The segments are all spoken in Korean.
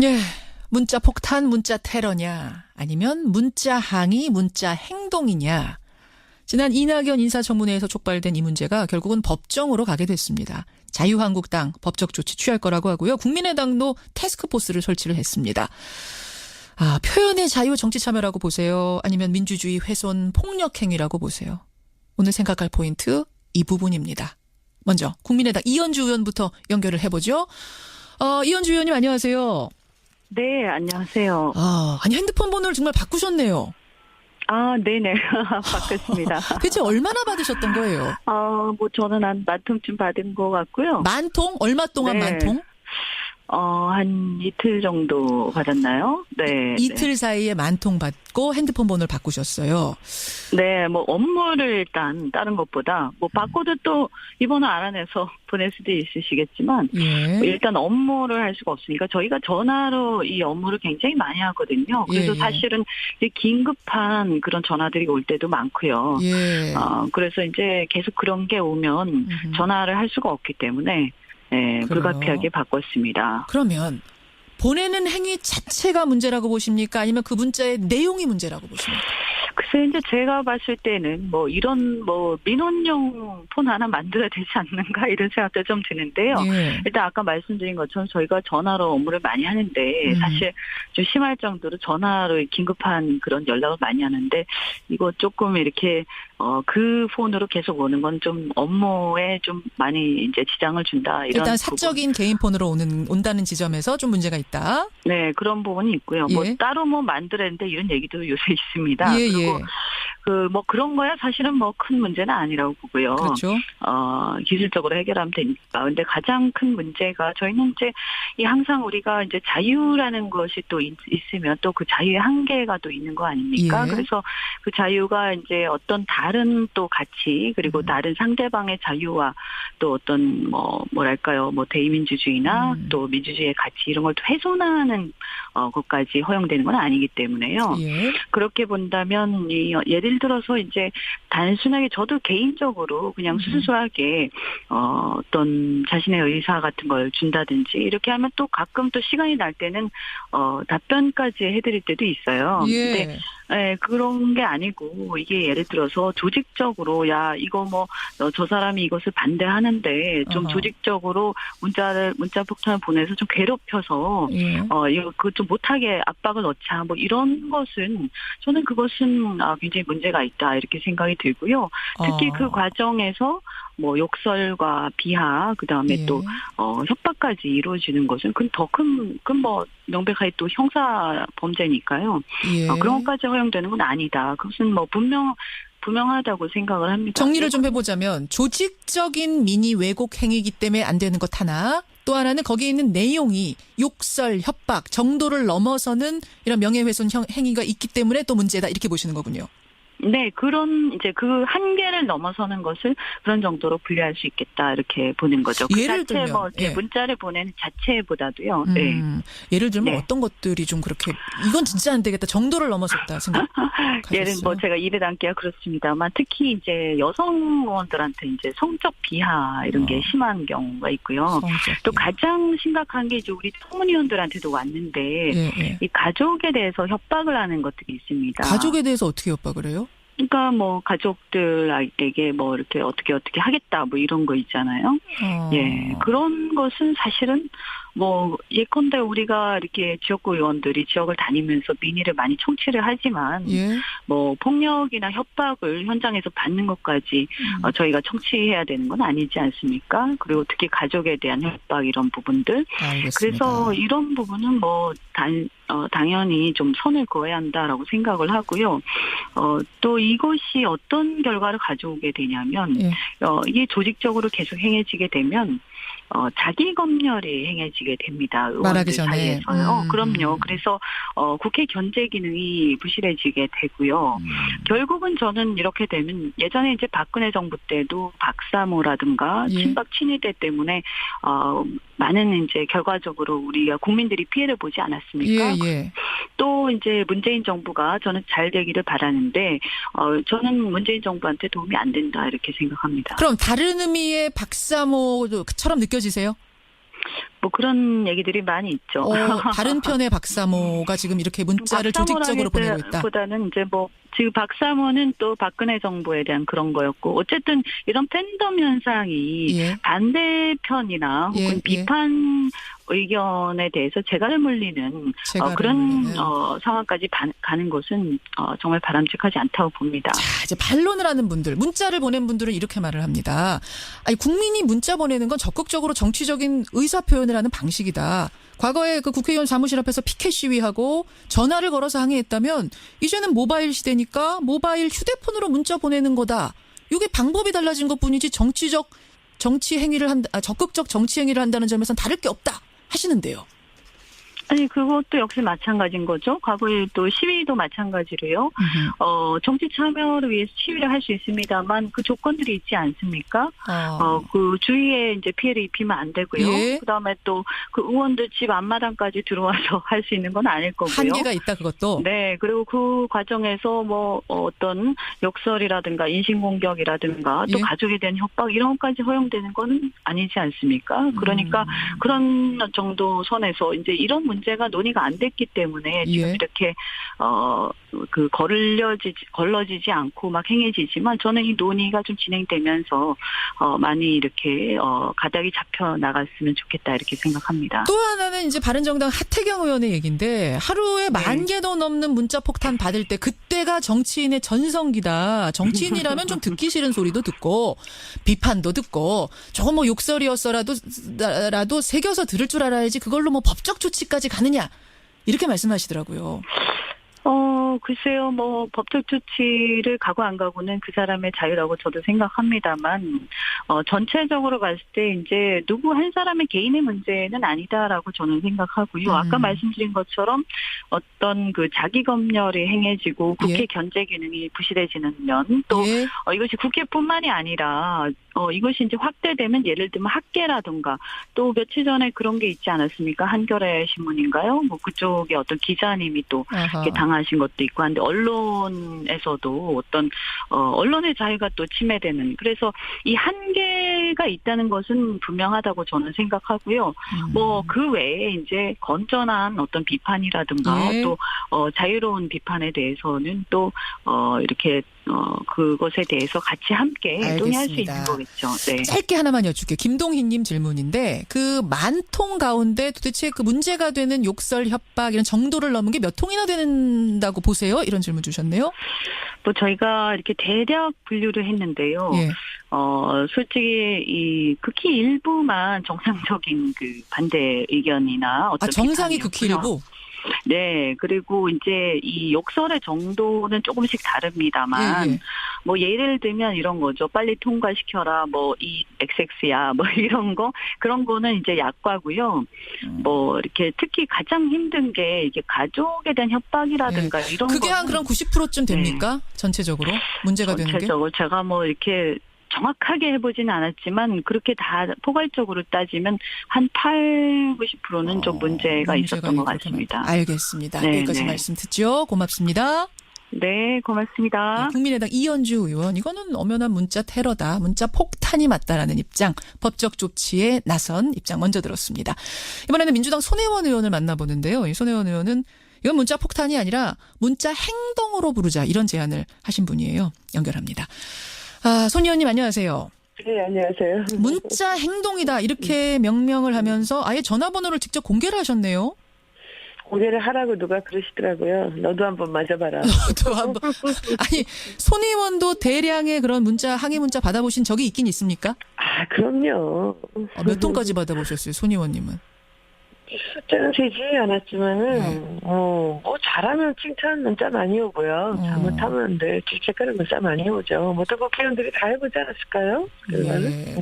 예, 문자 폭탄, 문자 테러냐, 아니면 문자 항의, 문자 행동이냐. 지난 이낙연 인사청문회에서 촉발된 이 문제가 결국은 법정으로 가게 됐습니다. 자유한국당 법적 조치 취할 거라고 하고요. 국민의당도 태스크포스를 설치를 했습니다. 표현의 자유 정치 참여라고 보세요? 아니면 민주주의 훼손 폭력 행위라고 보세요? 오늘 생각할 포인트 이 부분입니다. 먼저 국민의당 이현주 의원부터 연결을 해보죠. 이현주 의원님 안녕하세요. 네, 안녕하세요. 아니 핸드폰 번호를 정말 바꾸셨네요. 네네. 바꿨습니다. 대체 얼마나 받으셨던 거예요? 저는 한 10,000통쯤 받은 것 같고요. 10,000통? 얼마 동안 네. 10,000통? 한 이틀 정도 받았나요? 네. 이틀 사이에 10,000통 받고 핸드폰 번호를 바꾸셨어요. 네, 업무를 일단 다른 것보다 바꿔도 또 이 번호 알아내서 보낼 수도 있으시겠지만 예. 일단 업무를 할 수가 없으니까 저희가 전화로 이 업무를 굉장히 많이 하거든요. 그래서 예. 사실은 이제 긴급한 그런 전화들이 올 때도 많고요. 예. 그래서 이제 계속 그런 게 오면 전화를 할 수가 없기 때문에 불가피하게 바꿨습니다. 그러면 보내는 행위 자체가 문제라고 보십니까? 아니면 그 문자의 내용이 문제라고 보십니까? 글쎄, 이제 제가 봤을 때는 이런 민원용 폰 하나 만들어야 되지 않는가 이런 생각도 좀 드는데요. 예. 일단 아까 말씀드린 것처럼 저희가 전화로 업무를 많이 하는데 사실 좀 심할 정도로 전화로 긴급한 그런 연락을 많이 하는데 이거 조금 이렇게 그 폰으로 계속 오는 건 좀 업무에 좀 많이 이제 지장을 준다. 이런 일단 사적인 개인 폰으로 온다는 지점에서 좀 문제가 있다. 네, 그런 부분이 있고요. 예. 따로 만들었는데 이런 얘기도 요새 있습니다. 예, 그리고 예. 그런 거야 사실은 큰 문제는 아니라고 보고요. 그렇죠. 기술적으로 해결하면 되니까. 근데 가장 큰 문제가 저희는 이제 항상 우리가 이제 자유라는 것이 또 있으면 또 그 자유의 한계가 또 있는 거 아닙니까? 예. 그래서 그 자유가 이제 어떤 다른 또 가치 그리고 다른 상대방의 자유와 또 어떤 뭐랄까요 대의민주주의나 또 민주주의의 가치 이런 걸 또 훼손하는 것까지 허용되는 건 아니기 때문에요. 예. 그렇게 본다면 예를 들어서 이제 단순하게 저도 개인적으로 그냥 수수하게 어떤 자신의 의사 같은 걸 준다든지 이렇게 하면 또 가끔 또 시간이 날 때는 답변까지 해드릴 때도 있어요. 예. 근데 그런 게 아니고 이게 예를 들어서 조직적으로 이거 저 사람이 이것을 반대하는데 좀 조직적으로 문자 폭탄을 보내서 좀 괴롭혀서 예. 이거 그거 좀 못하게 압박을 넣자 이런 것은 저는 그것은 굉장히 문제가 있다 이렇게 생각이 들고요. 특히 그 과정에서 욕설과 비하 그다음에 예. 또 협박까지 이루어지는 것은 그건 더 큰 명백하게 또 형사 범죄니까요. 예. 그런 것까지 허용되는 건 아니다. 그것은 분명하다고 생각을 합니다. 정리를 좀 해보자면 조직적인 민의 왜곡 행위이기 때문에 안 되는 것 하나, 또 하나는 거기에 있는 내용이 욕설, 협박 정도를 넘어서는 이런 명예훼손 행위가 있기 때문에 또 문제다 이렇게 보시는 거군요. 네, 그런 이제 그 한계를 넘어서는 것을 그런 정도로 분류할 수 있겠다 이렇게 보는 거죠. 그 예를 자체 들면 문자를 보내는 자체보다도요. 네. 예를 들면 네. 어떤 것들이 좀 그렇게 이건 진짜 안 되겠다 정도를 넘어섰다 생각하셨어요? 예를 제가 입에 담기가 그렇습니다만 특히 이제 여성 의원들한테 이제 성적 비하 이런 게 심한 경우가 있고요. 또 가장 심각한 게 이제 우리 청문위원들한테도 왔는데 예. 이 가족에 대해서 협박을 하는 것들이 있습니다. 가족에 대해서 어떻게 협박을 해요? 그러니까 가족들에게 이렇게 어떻게 하겠다 이런 거 있잖아요. 예. 그런 것은 사실은 예컨대 우리가 이렇게 지역구 의원들이 지역을 다니면서 민의를 많이 청취를 하지만 예. 폭력이나 협박을 현장에서 받는 것까지 저희가 청취해야 되는 건 아니지 않습니까? 그리고 특히 가족에 대한 협박 이런 부분들. 알겠습니다. 그래서 이런 부분은 당연히 좀 선을 그어야 한다라고 생각을 하고요. 또 이것이 어떤 결과를 가져오게 되냐면 이게 조직적으로 계속 행해지게 되면 자기 검열이 행해지게 됩니다. 말하기 의원들 전에. 사이에서요. 그럼요. 그래서 국회 견제 기능이 부실해지게 되고요. 결국은 저는 이렇게 되면 예전에 이제 박근혜 정부 때도 박사모라든가 친박 친위대 때문에 많은 이제 결과적으로 우리가 국민들이 피해를 보지 않았습니까? 예. 또 이제 문재인 정부가 저는 잘 되기를 바라는데 저는 문재인 정부한테 도움이 안 된다 이렇게 생각합니다. 그럼 다른 의미의 박사모처럼 느껴지세요? 뭐 그런 얘기들이 많이 있죠. 다른 편의 박사모가 지금 이렇게 문자를 조직적으로 보내고 있다. 보다는 이제 뭐 지금 박사모는 또 박근혜 정부에 대한 그런 거였고 어쨌든 이런 팬덤 현상이 예. 반대편이나 혹은 예, 예. 비판 의견에 대해서 재갈을 물리는 그런 상황까지 가는 것은 정말 바람직하지 않다고 봅니다. 자, 이제 반론을 하는 분들, 문자를 보낸 분들은 이렇게 말을 합니다. 아니, 국민이 문자 보내는 건 적극적으로 정치적인 의사 표현을 하는 방식이다. 과거에 그 국회의원 사무실 앞에서 피켓 시위하고 전화를 걸어서 항의했다면 이제는 모바일 시대니까 모바일 휴대폰으로 문자 보내는 거다. 이게 방법이 달라진 것뿐이지 적극적 정치 행위를 한다는 점에서는 다를 게 없다 하시는데요. 아니 그것도 역시 마찬가지인 거죠. 과거에 또 시위도 마찬가지로요. 정치 참여를 위해서 시위를 할 수 있습니다만 그 조건들이 있지 않습니까? 그 주위에 이제 피해를 입히면 안 되고요. 예. 그다음에 또 그 의원들 집 앞마당까지 들어와서 할 수 있는 건 아닐 거고요. 한계가 있다 그것도. 네. 그리고 그 과정에서 뭐 어떤 욕설이라든가 인신공격이라든가 또 예. 가족에 대한 협박 이런 것까지 허용되는 건 아니지 않습니까? 그러니까 그런 정도 선에서 이제 이런 문제가 논의가 안 됐기 때문에 지금 예. 이렇게 걸러지지 않고 막 행해지지만 저는 이 논의가 좀 진행되면서 많이 이렇게 가닥이 잡혀 나갔으면 좋겠다 이렇게 생각합니다. 또 하나는 이제 바른정당 하태경 의원의 얘기인데 하루에 10,000개도 넘는 문자 폭탄 받을 때 그때가 정치인의 전성기다. 정치인이라면 좀 듣기 싫은 소리도 듣고 비판도 듣고 저거 뭐 욕설이었어라도 새겨서 들을 줄 알아야지 그걸로 뭐 법적 조치까지 가느냐 이렇게 말씀하시더라고요. 글쎄요, 뭐, 법적 조치를 가고 안 가고는 그 사람의 자유라고 저도 생각합니다만, 전체적으로 봤을 때 이제 누구 한 사람의 개인의 문제는 아니다라고 저는 생각하고요. 아까 말씀드린 것처럼 어떤 그 자기 검열이 행해지고 국회 예. 견제 기능이 부실해지는 면, 또 예. 이것이 국회뿐만이 아니라 이것이 이제 확대되면 예를 들면 학계라든가 또 며칠 전에 그런 게 있지 않았습니까? 한겨레 신문인가요? 뭐 그쪽에 어떤 기자님이 또 이렇게 당하신 것도 있고 한데 언론에서도 어떤 언론의 자유가 또 침해되는 그래서 이 한계가 있다는 것은 분명하다고 저는 생각하고요. 뭐 그 외에 이제 건전한 어떤 비판이라든가 예. 또 자유로운 비판에 대해서는 또 이렇게 그것에 대해서 같이 함께 논의할 수 있는 거겠죠. 네. 짧게 하나만 여쭐게요. 김동희님 질문인데 그 10,000통 가운데 도대체 그 문제가 되는 욕설, 협박 이런 정도를 넘은 게 몇 통이나 된다고 보세요? 이런 질문 주셨네요. 뭐 저희가 이렇게 대략 분류를 했는데요. 예. 솔직히 이 극히 일부만 정상적인 그 반대 의견이나 어떤 정상이 극히 비판이었고요. 일부. 네, 그리고 이제 이 욕설의 정도는 조금씩 다릅니다만, 예. 뭐 예를 들면 이런 거죠. 빨리 통과시켜라, 뭐 이 XX야, 뭐 이런 거 그런 거는 이제 약과고요. 뭐 이렇게 특히 가장 힘든 게 이게 가족에 대한 협박이라든가 이런 거. 그게 한 그럼 90%쯤 됩니까? 전체적으로 문제가 되는 게? 전체적으로 제가 뭐 이렇게 정확하게 해보지는 않았지만 그렇게 다 포괄적으로 따지면 한 8, 90%는 좀 문제가 있었던 것 같습니다. 알겠습니다. 네, 여기까지 네. 말씀 듣죠. 고맙습니다. 네, 고맙습니다. 국민의당 이현주 의원 이거는 엄연한 문자 테러다. 문자 폭탄이 맞다라는 입장. 법적 조치에 나선 입장 먼저 들었습니다. 이번에는 민주당 손혜원 의원을 만나보는데요. 이 손혜원 의원은 이건 문자 폭탄이 아니라 문자 행동으로 부르자 이런 제안을 하신 분이에요. 연결합니다. 손 의원님 안녕하세요. 네, 안녕하세요. 문자 행동이다 이렇게 명명을 하면서 아예 전화번호를 직접 공개를 하셨네요. 공개를 하라고 누가 그러시더라고요. 너도 한번 맞아봐라. 또 한번 아니 손 의원도 대량의 그런 문자 항의 문자 받아보신 적이 있긴 있습니까? 아, 그럼요. 몇 통까지 받아보셨어요, 손 의원님은? 숫자는 세지 않았지만은, 뭐, 잘하면 칭찬 문자 많이 오고요. 잘못하면 늘 질책하는 문자 많이 오죠. 모든 국회의원들이 다 해보지 않았을까요? 예.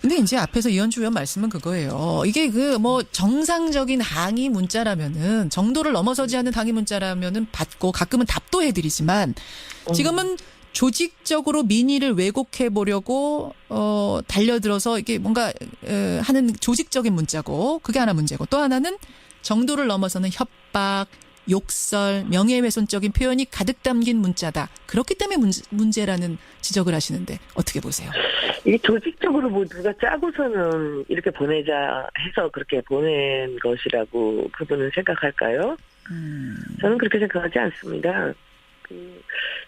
근데 이제 앞에서 이현주 의원 말씀은 그거예요. 이게 그 뭐 정상적인 항의 문자라면은 정도를 넘어서지 않는 항의 문자라면은 받고 가끔은 답도 해드리지만 지금은 조직적으로 민의를 왜곡해 보려고 달려들어서 이게 뭔가 하는 조직적인 문자고 그게 하나 문제고 또 하나는 정도를 넘어서는 협박, 욕설, 명예훼손적인 표현이 가득 담긴 문자다. 그렇기 때문에 문제라는 지적을 하시는데 어떻게 보세요? 이게 조직적으로 뭐 누가 짜고서는 이렇게 보내자 해서 그렇게 보낸 것이라고 그분은 생각할까요? 저는 그렇게 생각하지 않습니다.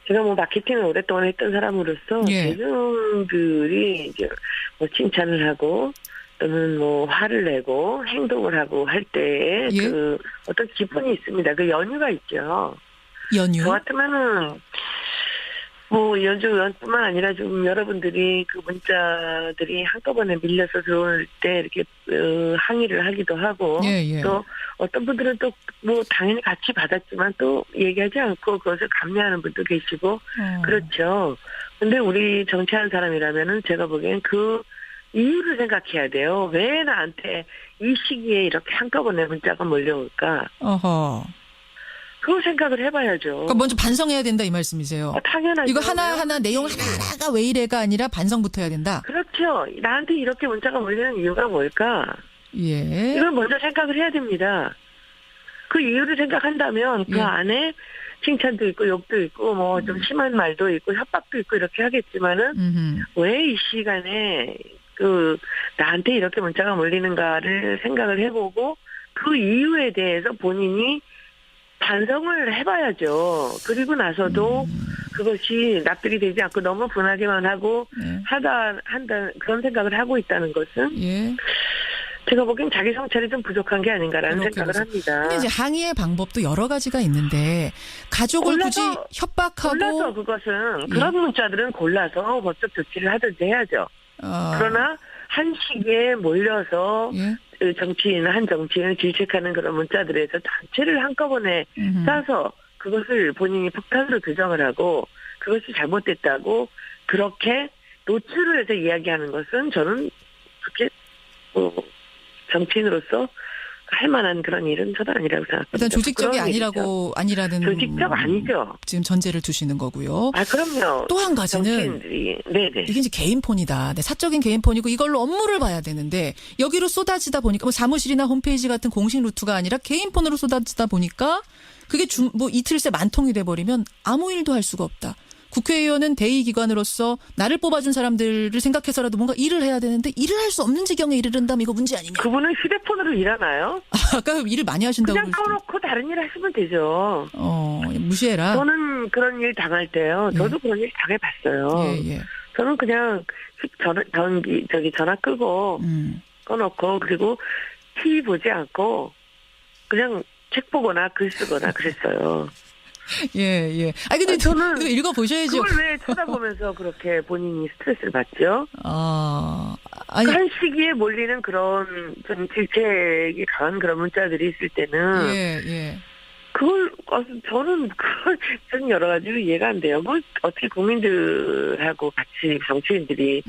제가 뭐 마케팅을 오랫동안 했던 사람으로서 예. 대중들이 이제 뭐 칭찬을 하고 또는 뭐 화를 내고 행동을 하고 할 때에 예. 그 어떤 기분이 있습니다. 그 연유가 있죠. 연유. 저 같으면은 뭐 연주뿐만 아니라 좀 여러분들이 그 문자들이 한꺼번에 밀려서 들어올 때 이렇게 항의를 하기도 하고 예, 예. 또 어떤 분들은 또 뭐 당연히 같이 받았지만 또 얘기하지 않고 그것을 감내하는 분도 계시고 그렇죠. 근데 우리 정치하는 사람이라면은 제가 보기엔 그 이유를 생각해야 돼요. 왜 나한테 이 시기에 이렇게 한꺼번에 문자가 몰려올까? 어허. 그거 생각을 해봐야죠. 그러니까 먼저 반성해야 된다 이 말씀이세요. 당연하죠. 이거 하나하나 내용 하나하나가 왜 이래가 아니라 반성부터 해야 된다. 그렇죠. 나한테 이렇게 문자가 몰리는 이유가 뭘까? 예. 이걸 먼저 생각을 해야 됩니다. 그 이유를 생각한다면 그 예. 안에 칭찬도 있고 욕도 있고 뭐 좀 심한 말도 있고 협박도 있고 이렇게 하겠지만은 왜 이 시간에 그 나한테 이렇게 문자가 몰리는가를 생각을 해보고 그 이유에 대해서 본인이 반성을 해봐야죠. 그리고 나서도 그것이 납득이 되지 않고 너무 분하게만 하고 예. 한다 그런 생각을 하고 있다는 것은 예. 제가 보기엔 자기 성찰이 좀 부족한 게 아닌가라는 그렇게 생각을 합니다. 근데 이제 항의의 방법도 여러 가지가 있는데 가족을 굳이 협박하고 골라서 그것은 그런 문자들은 골라서 법적 조치를 하든지 해야죠. 그러나 한 시기에 몰려서 예. 한 정치인을 질책하는 그런 문자들에서 단체를 한꺼번에 싸서 그것을 본인이 폭탄으로 규정을 하고 그것이 잘못됐다고 그렇게 노출을 해서 이야기하는 것은 저는 그렇게 정치인으로서 할 만한 그런 일은 저도 아니라고 생각합니다. 일단 조직적이 아니라는 조직적 아니죠. 지금 전제를 두시는 거고요. 그럼요. 또 한 가지는 정치인들이 네네. 이게 이제 개인 폰이다. 네, 사적인 개인 폰이고 이걸로 업무를 봐야 되는데 여기로 쏟아지다 보니까 뭐 사무실이나 홈페이지 같은 공식 루트가 아니라 개인 폰으로 쏟아지다 보니까 그게 뭐 이틀 새 만통이 돼버리면 아무 일도 할 수가 없다. 국회의원은 대의기관으로서 나를 뽑아준 사람들을 생각해서라도 뭔가 일을 해야 되는데 일을 할 수 없는 지경에 이르른다면 이거 문제 아니냐. 그분은 휴대폰으로 일하나요? 아까 일을 많이 하신다고. 그냥 꺼놓고 다른 일 하시면 되죠. 무시해라. 저는 그런 일 당할 때요. 예. 저도 그런 일 당해봤어요. 예. 저는 그냥 전화 끄고 꺼놓고 그리고 TV 보지 않고 그냥 책 보거나 글 쓰거나 그랬어요. 예. 근데 저는 읽어보셔야죠. 그걸 왜 쳐다보면서 그렇게 본인이 스트레스를 받죠? 아니. 한 시기에 몰리는 그런 좀 질책이 강한 그런 문자들이 있을 때는. 예. 저는 여러 가지로 이해가 안 돼요. 뭐, 어떻게 국민들하고 같이 정치인들이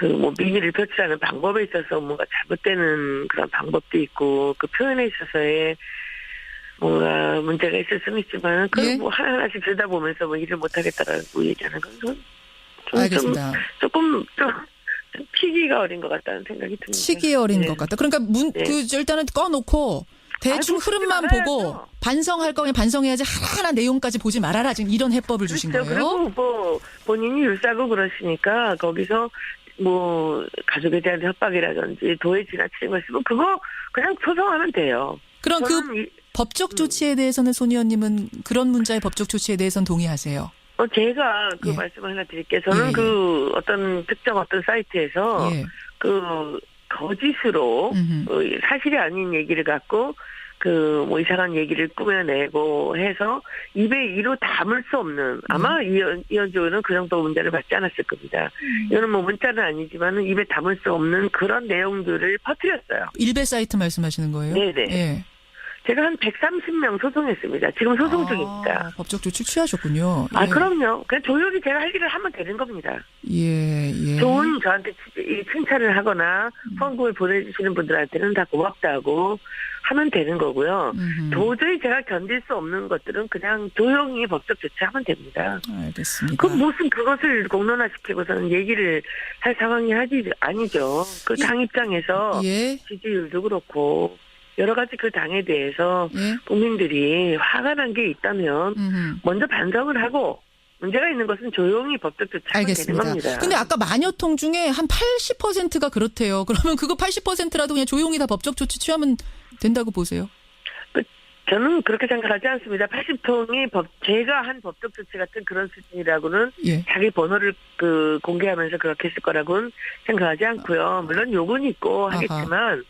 뭐 민의를 표출하는 방법에 있어서 뭔가 잘못되는 그런 방법도 있고 그 표현에 있어서의 뭔가 문제가 있을 수는 있지만 그걸 뭐 하나하나씩 들여다보면서 뭐 일을 못하겠다라고 얘기하는 건 알겠습니다. 조금 피기가 어린 것 같다는 생각이 듭니다. 시기에 어린 것 같다. 그러니까 일단은 꺼놓고 대충 흐름만 보고 반성할 거면 반성해야지 하나하나 내용까지 보지 말아라. 지금 이런 해법을 주신 거예요. 그리고 뭐 본인이 율사고 그러시니까 거기서 뭐 가족에 대한 협박이라든지 도에 지나치는 거 있으면 그거 그냥 소송하면 돼요. 그럼 법적 조치에 대해서는 손 의원님은 그런 문자의 법적 조치에 대해서는 동의하세요? 제가 말씀을 하나 드릴게요. 저는 어떤 특정 어떤 사이트에서 거짓으로 사실이 아닌 얘기를 갖고 뭐 이상한 얘기를 꾸며내고 해서 입에 이로 담을 수 없는 아마 이현주는 그 정도 문제를 받지 않았을 겁니다. 이거는 뭐 문자는 아니지만 입에 담을 수 없는 그런 내용들을 퍼뜨렸어요. 일베 사이트 말씀하시는 거예요? 네네. 예. 제가 한 130명 소송했습니다. 지금 소송 중입니다. 법적 조치 취하셨군요. 그럼요. 그냥 조용히 제가 할 일을 하면 되는 겁니다. 예. 좋은 저한테 칭찬을 하거나 후원금을 보내주시는 분들한테는 다 고맙다고 하면 되는 거고요. 도저히 제가 견딜 수 없는 것들은 그냥 조용히 법적 조치하면 됩니다. 알겠습니다. 그럼 무슨 그것을 공론화시키고서는 얘기를 할 상황이 아니죠. 그 당 입장에서 지지율도 그렇고 여러 가지 그 당에 대해서 예. 국민들이 화가 난 게 있다면 먼저 반성을 하고 문제가 있는 것은 조용히 법적 조치하면 되는 겁니다. 알겠습니다. 근데 아까 만여통 중에 한 80%가 그렇대요. 그러면 그거 80%라도 그냥 조용히 다 법적 조치 취하면 된다고 보세요? 저는 그렇게 생각하지 않습니다. 80통이 제가 한 법적 조치 같은 그런 수준이라고는 예. 자기 번호를 공개하면서 그렇게 했을 거라고는 생각하지 않고요. 물론 욕은 있고 하겠지만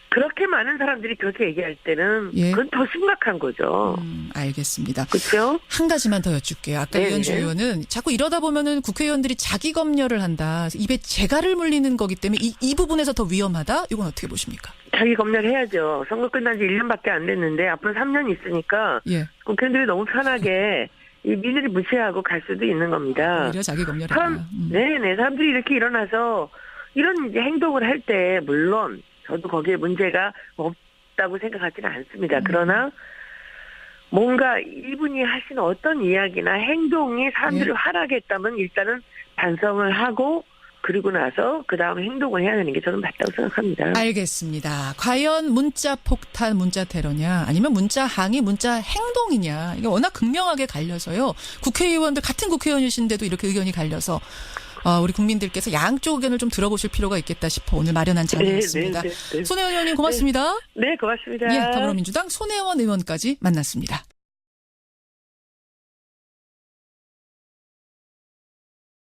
그렇게 많은 사람들이 그렇게 얘기할 때는 예. 그건 더 심각한 거죠. 알겠습니다. 그렇죠? 한 가지만 더 여쭙게요. 아까 네네. 이현주 의원은 자꾸 이러다 보면은 국회의원들이 자기 검열을 한다. 입에 재갈을 물리는 거기 때문에 이 부분에서 더 위험하다. 이건 어떻게 보십니까? 자기 검열해야죠. 선거 끝난 지 1년밖에 안 됐는데 앞으로 3년 있으니까 예. 국회의원들이 너무 편하게 이 민의를 무시하고 갈 수도 있는 겁니다. 오히려 자기 검열한다. 네네. 사람들이 이렇게 일어나서 이런 이제 행동을 할 때 물론 저도 거기에 문제가 없다고 생각하지는 않습니다. 그러나 뭔가 이분이 하신 어떤 이야기나 행동이 사람들을 화나게 했다면 일단은 반성을 하고 그리고 나서 그 다음 행동을 해야 되는 게 저는 맞다고 생각합니다. 알겠습니다. 과연 문자 폭탄, 문자 테러냐 아니면 문자 항의, 문자 행동이냐. 이게 워낙 극명하게 갈려서요. 국회의원들 같은 국회의원이신데도 이렇게 의견이 갈려서 우리 국민들께서 양쪽 의견을 좀 들어보실 필요가 있겠다 싶어 오늘 마련한 자리였습니다. 네. 손혜원 의원님 고맙습니다. 네, 고맙습니다. 예, 더불어민주당 손혜원 의원까지 만났습니다.